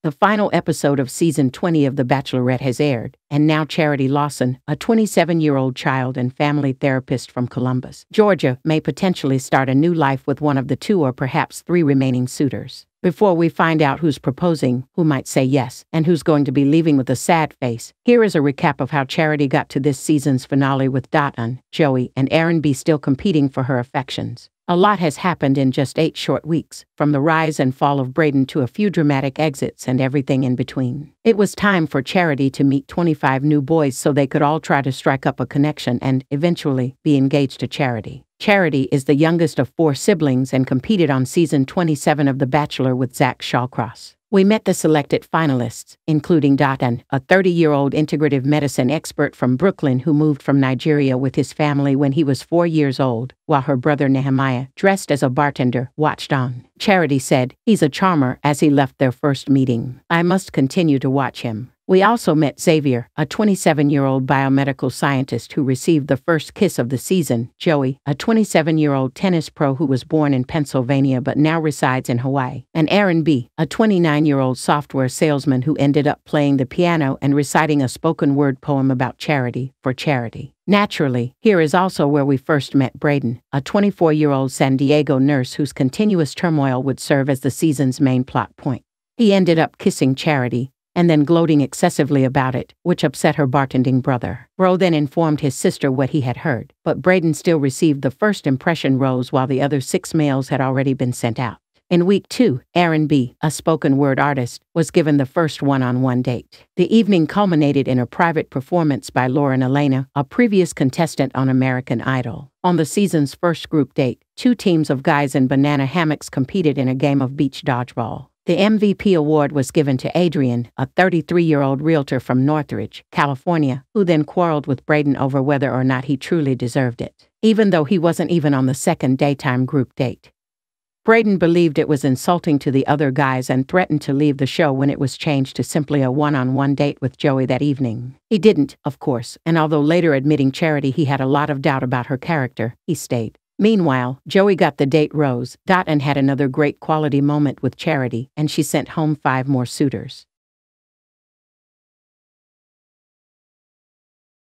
The final episode of season 20 of The Bachelorette has aired, and now Charity Lawson, a 27-year-old child and family therapist from Columbus, Georgia, may potentially start a new life with one of the 2 or perhaps 3 remaining suitors. Before we find out who's proposing, who might say yes, and who's going to be leaving with a sad face, here is a recap of how Charity got to this season's finale with Dotun, Joey, and Aaron B still competing for her affections. A lot has happened in just 8 short weeks, from the rise and fall of Braden to a few dramatic exits and everything in between. It was time for Charity to meet 25 new boys so they could all try to strike up a connection and, eventually, be engaged to Charity. Charity is the youngest of 4 siblings and competed on season 27 of The Bachelor with Zach Shawcross. We met the selected finalists, including Dotun, a 30-year-old integrative medicine expert from Brooklyn who moved from Nigeria with his family when he was 4 years old, while her brother Nehemiah, dressed as a bartender, watched on. Charity said, "He's a charmer," as he left their first meeting. "I must continue to watch him." We also met Xavier, a 27-year-old biomedical scientist who received the first kiss of the season, Joey, a 27-year-old tennis pro who was born in Pennsylvania but now resides in Hawaii, and Aaron B., a 29-year-old software salesman who ended up playing the piano and reciting a spoken word poem about charity for charity. Naturally, here is also where we first met Braden, a 24-year-old San Diego nurse whose continuous turmoil would serve as the season's main plot point. He ended up kissing Charity, and then gloating excessively about it, which upset her bartending brother. Bro then informed his sister what he had heard, but Braden still received the first impression rose while the other 6 males had already been sent out. In week 2, Aaron B., a spoken word artist, was given the first one-on-one date. The evening culminated in a private performance by Lauren Elena, a previous contestant on American Idol. On the season's first group date, 2 teams of guys in banana hammocks competed in a game of beach dodgeball. The MVP award was given to Adrian, a 33-year-old realtor from Northridge, California, who then quarreled with Braden over whether or not he truly deserved it, even though he wasn't even on the second daytime group date. Braden believed it was insulting to the other guys and threatened to leave the show when it was changed to simply a one-on-one date with Joey that evening. He didn't, of course, and although later admitting Charity he had a lot of doubt about her character, he stayed. Meanwhile, Joey got the date rose, and had another great quality moment with Charity, and she sent home 5 more suitors.